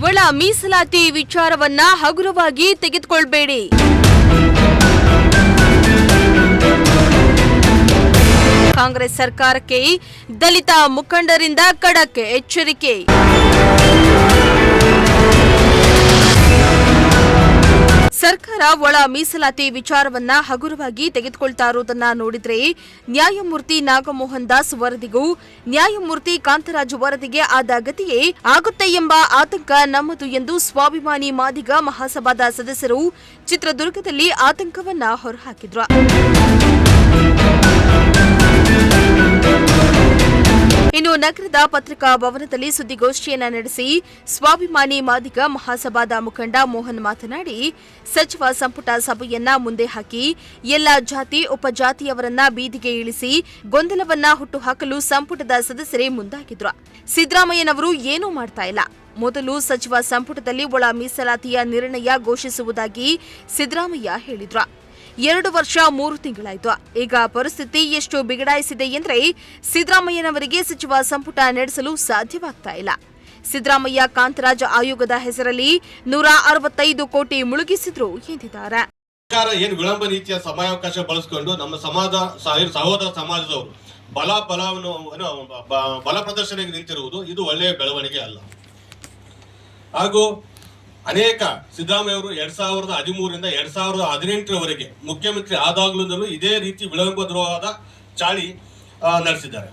ಒಳ ಮೀಸಲಾತಿ ವಿಚಾರವನ್ನ ಹಗುರವಾಗಿ ತೆಗೆದುಕೊಳ್ಳಬೇಡಿ. ಕಾಂಗ್ರೆಸ್ ಸರ್ಕಾರಕ್ಕೆ ದಲಿತ ಮುಖಂಡರಿಂದ ಖಡಕ್ ಎಚ್ಚರಿಕೆ. ಸರ್ಕಾರ ಒಳ ಮೀಸಲಾತಿ ವಿಚಾರವನ್ನ ಹಗುರವಾಗಿ ತೆಗೆದುಕೊಳ್ತಾ ಇರುವುದನ್ನ ನೋಡಿದ್ರೆ ನ್ಯಾಯಮೂರ್ತಿ ನಾಗಮೋಹನ್ ದಾಸ್ ವರದಿಗೂ ನ್ಯಾಯಮೂರ್ತಿ ಕಾಂತರಾಜ್ ವರದಿಗೆ ಆದ ಗತಿಯೇ ಆಗುತ್ತೆ ಎಂಬ ಆತಂಕ ನಮ್ಮದು ಎಂದು ಸ್ವಾಭಿಮಾನಿ ಮಾದಿಗ ಮಹಾಸಭಾದ ಸದಸ್ಯರು ಚಿತ್ರದುರ್ಗದಲ್ಲಿ ಆತಂಕವನ್ನ ಹೊರಹಾಕಿದ್ರು. ಇನ್ನು ನಗರದ ಪತ್ರಿಕಾ ಭವನದಲ್ಲಿ ಸುದ್ದಿಗೋಷ್ಠಿಯನ್ನ ನಡೆಸಿ ಸ್ವಾಭಿಮಾನಿ ಮಾದಿಗ ಮಹಾಸಭಾದ ಮುಖಂಡ ಮೋಹನ್ ಮಾತನಾಡಿ, ಸಚಿವ ಸಂಪುಟ ಸಭೆಯನ್ನ ಮುಂದೆ ಹಾಕಿ ಎಲ್ಲಾ ಜಾತಿ ಉಪಜಾತಿಯವರನ್ನ ಬೀದಿಗೆ ಇಳಿಸಿ ಗೊಂದಲವನ್ನ ಹುಟ್ಟುಹಾಕಲು ಸಂಪುಟದ ಸದಸ್ಯರೇ ಮುಂದಾಗಿದ್ರು. ಸಿದ್ದರಾಮಯ್ಯನವರು ಏನೂ ಮಾಡ್ತಾ ಇಲ್ಲ. ಮೊದಲು ಸಚಿವ ಸಂಪುಟದಲ್ಲಿ ಒಳ ಮೀಸಲಾತಿಯ ನಿರ್ಣಯ ಘೋಷಿಸುವುದಾಗಿ ಸಿದ್ದರಾಮಯ್ಯ ಹೇಳಿದ್ರು. 2 ವರ್ಷ 3 ತಿಂಗಳಾಯಿತು. ಈಗ ಪರಿಸ್ಥಿತಿ ಎಷ್ಟು ಬಿಗಡಾಯಿಸಿದೆ ಎಂದರೆ ಸಿದ್ದರಾಮಯ್ಯನವರಿಗೆ ಸಚಿವ ಸಂಪುಟ ನಡೆಸಲು ಸಾಧ್ಯವಾಗ್ತಾ ಇಲ್ಲ. ಸಿದ್ದರಾಮಯ್ಯ ಕಾಂತರಾಜ್ ಆಯೋಗದ ಹೆಸರಲ್ಲಿ 165 ಕೋಟಿ ಮುಳುಗಿಸಿದ್ರು ಎಂದಿದ್ದಾರೆ. ಸರ್ಕಾರ ಏನು ವಿಳಂಬ ನೀತಿಯ ಸಮಯಾವಕಾಶ ಬಳಸಿಕೊಂಡು ನಮ್ಮ ಸಹೋದರ ಸಮಾಜದವರು ಬಲ ಪ್ರದರ್ಶನಕ್ಕೆ ನಿಂತಿರುವುದು ಇದು ಒಳ್ಳೆಯ ಬೆಳವಣಿಗೆ ಅಲ್ಲ. ಹಾಗೂ ಅನೇಕ ಸಿದ್ದರಾಮಯ್ಯ ಅವರು 2013ರಿಂದ 2018ರವರೆಗೆ ಮುಖ್ಯಮಂತ್ರಿ ಆದಾಗಲೂ ಇದೇ ರೀತಿ ವಿಳಂಬ ದ್ರೋಹದ ಚಾಳಿ ನಡೆಸಿದ್ದಾರೆ.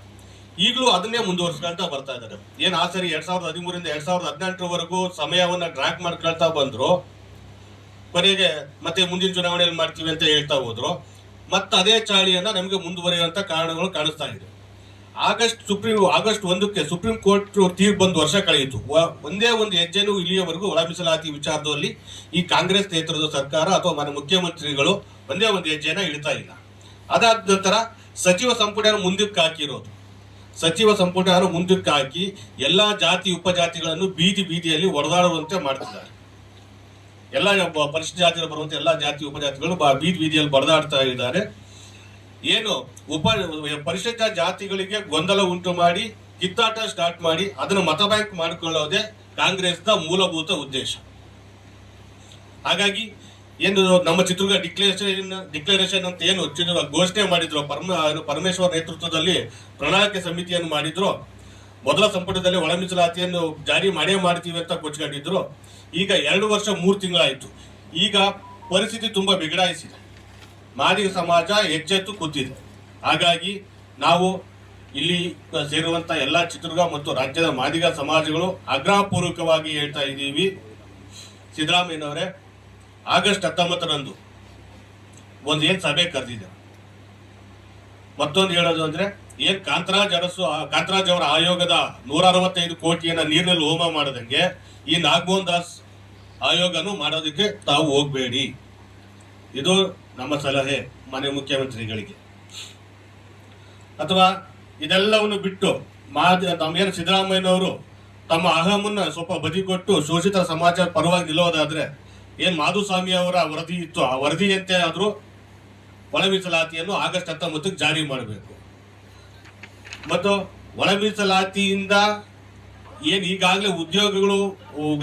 ಈಗಲೂ ಅದನ್ನೇ ಮುಂದುವರಿಸ್ಕೊಳ್ತಾ ಬರ್ತಾ ಇದ್ದಾರೆ. ಏನು ಆ ಸರಿ 2013ರಿಂದ 2018ರವರೆಗೂ ಸಮಯವನ್ನ ಟ್ರ್ಯಾಕ್ ಮಾಡ್ಕೊಳ್ತಾ ಬಂದ್ರು, ಕೊನೆಗೆ ಮತ್ತೆ ಮುಂದಿನ ಚುನಾವಣೆಯಲ್ಲಿ ಮಾಡ್ತೀವಿ ಅಂತ ಹೇಳ್ತಾ ಹೋದ್ರು. ಮತ್ತೆ ಅದೇ ಚಾಳಿಯನ್ನ ನಮಗೆ ಮುಂದುವರಿಯುವಂತ ಕಾರಣಗಳು ಕಾಣಿಸ್ತಾ ಇದೆ. ಆಗಸ್ಟ್ 1ಕ್ಕೆ ಸುಪ್ರೀಂ ಕೋರ್ಟ್ ತೀರ್ಪು ಬಂದು ವರ್ಷ ಕಳೆಯಿತು. ಒಂದೇ ಒಂದು ಹೆಜ್ಜೆನೂ ಇಲ್ಲಿಯವರೆಗೂ ಒಳ ಮೀಸಲಾತಿ ವಿಚಾರದಲ್ಲಿ ಈ ಕಾಂಗ್ರೆಸ್ ನೇತೃತ್ವದ ಸರ್ಕಾರ ಅಥವಾ ಮುಖ್ಯಮಂತ್ರಿಗಳು ಒಂದೇ ಒಂದು ಹೆಜ್ಜೆನ ಇಳ್ತಾ ಇಲ್ಲ. ಅದಾದ ನಂತರ ಸಚಿವ ಸಂಪುಟ ಮುಂದಕ್ಕೆ ಹಾಕಿರೋದು. ಸಚಿವ ಸಂಪುಟ ಮುಂದಕ್ಕೆ ಹಾಕಿ ಎಲ್ಲಾ ಜಾತಿ ಉಪಜಾತಿಗಳನ್ನು ಬೀದಿಯಲ್ಲಿ ಒಡೆದಾಡುವಂತೆ ಮಾಡ್ತಿದ್ದಾರೆ. ಎಲ್ಲ ಪರಿಶಿಷ್ಟ ಜಾತಿಗಳು ಬರುವಂತೆ ಎಲ್ಲಾ ಜಾತಿ ಉಪಜಾತಿಗಳು ಬೀದಿಯಲ್ಲಿ ಬಡದಾಡ್ತಾ ಇದ್ದಾರೆ. ಏನು ಪರಿಶಿಷ್ಟ ಜಾತಿಗಳಿಗೆ ಗೊಂದಲ ಉಂಟು ಮಾಡಿ ಕಿತ್ತಾಟ ಸ್ಟಾರ್ಟ್ ಮಾಡಿ ಅದನ್ನು ಮತ ಬ್ಯಾಂಕ್ ಮಾಡಿಕೊಳ್ಳೋದೇ ಕಾಂಗ್ರೆಸ್ನ ಮೂಲಭೂತ ಉದ್ದೇಶ. ಹಾಗಾಗಿ ಏನು ನಮ್ಮ ಚಿತ್ರದುರ್ಗ ಡಿಕ್ಲರೇಷನ್ ಅಂತ ಏನು ಘೋಷಣೆ ಮಾಡಿದ್ರು, ಪರಮೇಶ್ವರ್ ನೇತೃತ್ವದಲ್ಲಿ ಪ್ರಣಾಳಿಕೆ ಸಮಿತಿಯನ್ನು ಮಾಡಿದ್ರು, ಮೊದಲ ಸಂಪುಟದಲ್ಲಿ ಒಳ ಮೀಸಲಾತಿಯನ್ನು ಜಾರಿ ಮಾಡ್ತೀವಿ ಅಂತ ಕೊಚ್ಕೊಂಡಿದ್ರು. ಈಗ 2 ವರ್ಷ 3 ತಿಂಗಳಾಯಿತು. ಈಗ ಪರಿಸ್ಥಿತಿ ತುಂಬಾ ಬಿಗಡಾಯಿಸಿದೆ. ಮಾದಿಗ ಸಮಾಜ ಎಚ್ಚೆತ್ತು ಕೂತಿದೆ. ಹಾಗಾಗಿ ನಾವು ಇಲ್ಲಿ ಸೇರುವಂತ ಎಲ್ಲ ಚಿತ್ರದುರ್ಗ ಮತ್ತು ರಾಜ್ಯದ ಮಾದಿಗ ಸಮಾಜಗಳು ಆಗ್ರಹಪೂರ್ವಕವಾಗಿ ಹೇಳ್ತಾ ಇದ್ದೀವಿ, ಸಿದ್ದರಾಮಯ್ಯನವರೇ ಆಗಸ್ಟ್ 19ರಂದು ಏನ್ ಸಭೆ ಕರೆದಿದೆ. ಮತ್ತೊಂದು ಹೇಳೋದು ಅಂದ್ರೆ ಏನ್ ಕಾಂತರಾಜ್ ಅವರ ಆಯೋಗದ 165 ಕೋಟಿಯನ್ನ ನೀರಿನಲ್ಲಿ ಹೋಮ ಮಾಡದಂಗೆ ಈ ನಾಗಮೋಹನ್ ದಾಸ್ ಆಯೋಗನು ಮಾಡೋದಕ್ಕೆ ತಾವು ಹೋಗ್ಬೇಡಿ. ಇದು ನಮ್ಮ ಸಲಹೆ ಮಾನ್ಯ ಮುಖ್ಯಮಂತ್ರಿಗಳಿಗೆ. ಅಥವಾ ಇದೆಲ್ಲವನ್ನು ಬಿಟ್ಟು ತಮ್ಮೇನು ಸಿದ್ದರಾಮಯ್ಯನವರು ತಮ್ಮ ಅಹಮನ್ನ ಸ್ವಲ್ಪ ಬದಿಗೊಟ್ಟು ಶೋಷಿತ ಸಮಾಜ ಪರವಾಗಿ ನಿಲ್ಲೋದಾದ್ರೆ ಏನ್ ಮಾಧುಸ್ವಾಮಿ ಅವರ ವರದಿ ಇತ್ತು, ಆ ವರದಿಯಂತೆ ಆದ್ರೂ ಒಳ ಮೀಸಲಾತಿಯನ್ನು ಆಗಸ್ಟ್ 19ಕ್ಕೆ ಜಾರಿ ಮಾಡಬೇಕು. ಮತ್ತು ಒಳ ಮೀಸಲಾತಿಯಿಂದ ಏನ್ ಈಗಾಗಲೇ ಉದ್ಯೋಗಗಳು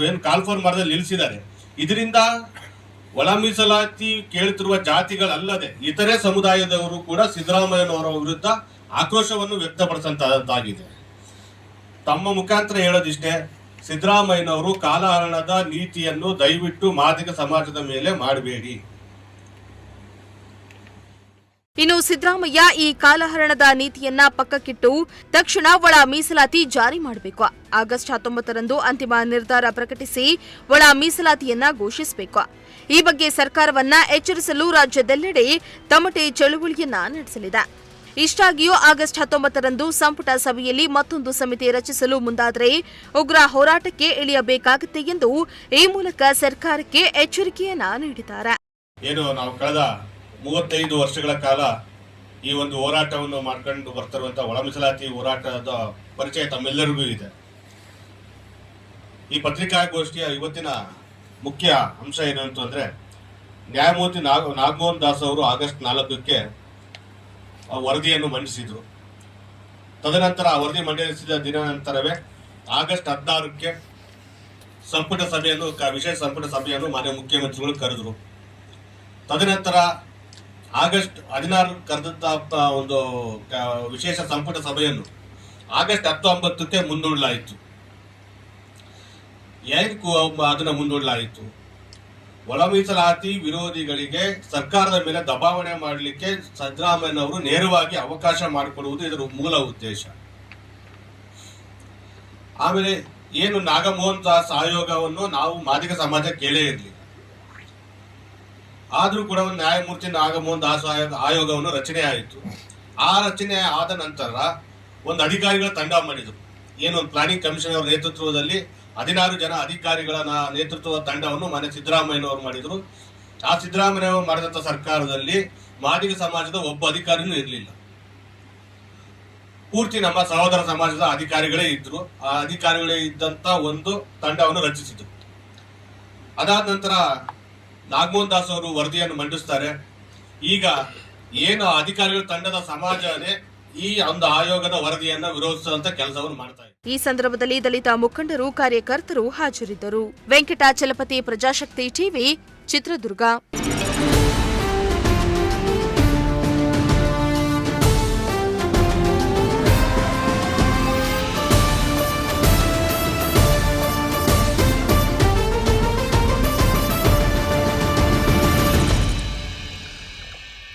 ಏನ್ ಕಾಲ್ಫಾರ್ ಮಾಡದಲ್ಲಿ ನಿಲ್ಲಿಸಿದ್ದಾರೆ, ಇದರಿಂದ ಒಳ ಮೀಸಲಾತಿ ಕೇಳುತ್ತಿರುವ ಜಾತಿಗಳಲ್ಲದೆ ಇತರೆ ಸಮುದಾಯದವರು ಕೂಡ ಸಿದ್ದರಾಮಯ್ಯನವರ ವಿರುದ್ಧ ಆಕ್ರೋಶವನ್ನು ವ್ಯಕ್ತಪಡಿಸಂತಾಗಿದೆ. ತಮ್ಮ ಮುಖಾಂತರ ಹೇಳೋದಿಷ್ಟೇ, ಸಿದ್ದರಾಮಯ್ಯನವರು ಕಾಲಹರಣದ ನೀತಿಯನ್ನು ದಯವಿಟ್ಟು ಮಾದಿಗ ಸಮಾಜದ ಮೇಲೆ ಮಾಡಬೇಡಿ. ಇನ್ನು ಸಿದ್ದರಾಮಯ್ಯ ಈ ಕಾಲಹರಣದ ನೀತಿಯನ್ನ ಪಕ್ಕಕ್ಕಿಟ್ಟು ತಕ್ಷಣ ಒಳ ಮೀಸಲಾತಿ ಜಾರಿ ಮಾಡಬೇಕು. ಆಗಸ್ಟ್ 19ರಂದು ಅಂತಿಮ ನಿರ್ಧಾರ ಪ್ರಕಟಿಸಿ ಒಳ ಮೀಸಲಾತಿಯನ್ನ ಘೋಷಿಸಬೇಕು. ಈ ಬಗ್ಗೆ ಸರ್ಕಾರವನ್ನ ಎಚ್ಚರಿಸಲು ರಾಜ್ಯದೆಲ್ಲೆಡೆ ತಮಟೆ ಚಳುವಳಿಯನ್ನ ನಡೆಸಲಿದೆ. ಇಷ್ಟಾಗಿಯೂ ಆಗಸ್ಟ್ 19ರಂದು ಸಂಪುಟ ಸಭೆಯಲ್ಲಿ ಮತ್ತೊಂದು ಸಮಿತಿ ರಚಿಸಲು ಮುಂದಾದರೆ ಉಗ್ರ ಹೋರಾಟಕ್ಕೆ ಇಳಿಯಬೇಕಾಗುತ್ತೆ ಎಂದು ಈ ಮೂಲಕ ಸರ್ಕಾರಕ್ಕೆ ಎಚ್ಚರಿಕೆಯನ್ನ ನೀಡಿದ್ದಾರೆ. ನಾವು ಕಳೆದ 35 ವರ್ಷಗಳ ಕಾಲ ಈ ಒಂದು ಹೋರಾಟವನ್ನು ಮಾಡ್ಕೊಂಡು ಬರ್ತಿರುವಂತಹ ಒಳ ಮೀಸಲಾತಿ ಹೋರಾಟದ ಪರಿಚಯ ತಮ್ಮೆಲ್ಲರಿಗೂ ಇದೆ. ಈ ಪತ್ರಿಕಾಗೋಷ್ಠಿಯ ಇವತ್ತಿನ ಮುಖ್ಯ ಅಂಶ ಏನು ಅಂತಂದ್ರೆ, ನ್ಯಾಯಮೂರ್ತಿ ನಾಗಮೋಹನ್ ದಾಸ್ ಅವರು ಆಗಸ್ಟ್ 4ಕ್ಕೆ ವರದಿಯನ್ನು ಮಂಡಿಸಿದ್ರು. ತದನಂತರ ಆ ವರದಿ ಮಂಡಿಸಿದ ದಿನ ನಂತರವೇ ಆಗಸ್ಟ್ 16ಕ್ಕೆ ಸಂಪುಟ ಸಭೆಯನ್ನು ವಿಶೇಷ ಸಂಪುಟ ಸಭೆಯನ್ನು ಮಾನ್ಯ ಮುಖ್ಯಮಂತ್ರಿಗಳು ಕರೆದ್ರು. ತದನಂತರ ಆಗಸ್ಟ್ 16 ಕರೆದಂತ ಒಂದು ವಿಶೇಷ ಸಂಪುಟ ಸಭೆಯನ್ನು ಆಗಸ್ಟ್ 19ಕ್ಕೆ ಮುಂದೂಡಲಾಯಿತು. ಹೇಗೂ ಅದನ್ನ ಮುಂದೂಡಲಾಯಿತು? ಒಳ ಮೀಸಲಾತಿ ವಿರೋಧಿಗಳಿಗೆ ಸರ್ಕಾರದ ಮೇಲೆ ದಬಾವಣೆ ಮಾಡಲಿಕ್ಕೆ ಸಿದ್ದರಾಮಯ್ಯನವರು ನೇರವಾಗಿ ಅವಕಾಶ ಮಾಡಿಕೊಡುವುದು ಇದರ ಮೂಲ ಉದ್ದೇಶ. ಆಮೇಲೆ ಏನು ನಾಗಮೋಹನ್ ದಾಸ್ ಆಯೋಗವನ್ನು ನಾವು ಮಾದಿಗ ಸಮಾಜ ಕೇಳೇ ಇರಲಿಲ್ಲ. ಆದ್ರೂ ಕೂಡ ಒಂದು ನ್ಯಾಯಮೂರ್ತಿ ನಾಗಮೋಹನ್ ದಾಸ್ ಆಯೋಗವನ್ನು ರಚನೆ ಆಯಿತು. ಆ ರಚನೆ ಆದ ನಂತರ ಒಂದು ಅಧಿಕಾರಿಗಳ ತಂಡ ಮಾಡಿದರು. ಏನು ಒಂದು ಪ್ಲಾನಿಂಗ್ ಕಮಿಷನ್ ಅವರ ನೇತೃತ್ವದಲ್ಲಿ 16 ಜನ ಅಧಿಕಾರಿಗಳ ನೇತೃತ್ವದ ತಂಡವನ್ನು ಮನೆ ಸಿದ್ದರಾಮಯ್ಯನವರು ಮಾಡಿದರು. ಆ ಸಿದ್ದರಾಮಯ್ಯನವರು ಮಾಡಿದಂಥ ಸರ್ಕಾರದಲ್ಲಿ ಮಾದಿಗ ಸಮಾಜದ ಒಬ್ಬ ಅಧಿಕಾರಿನೂ ಇರಲಿಲ್ಲ. ಪೂರ್ತಿ ನಮ್ಮ ಸಹೋದರ ಸಮಾಜದ ಅಧಿಕಾರಿಗಳೇ ಇದ್ರು. ಆ ಅಧಿಕಾರಿಗಳೇ ಇದ್ದಂತ ಒಂದು ತಂಡವನ್ನು ರಚಿಸಿದ್ರು. ಅದಾದ ನಂತರ ನಾಗಮೋಹನ್ ದಾಸ್ ಅವರು ವರದಿಯನ್ನು ಮಂಡಿಸ್ತಾರೆ. ಈಗ ಏನು ಅಧಿಕಾರಿಗಳ ತಂಡದ ಸಮಾಜನೇ ಈ ಒಂದು ಆಯೋಗದ ವರದಿಯನ್ನ ವಿರೋಧಿಸುವಂತ ಕೆಲಸವನ್ನು ಮಾಡ್ತಾ ಇದೆ. ಈ ಸಂದರ್ಭದಲ್ಲಿ ದಲಿತ ಮುಖಂಡರು, ಕಾರ್ಯಕರ್ತರು ಹಾಜರಿದ್ದರು. ವೆಂಕಟಾಚಲಪತಿ, ಪ್ರಜಾಶಕ್ತಿ ಟಿವಿ, ಚಿತ್ರದುರ್ಗ.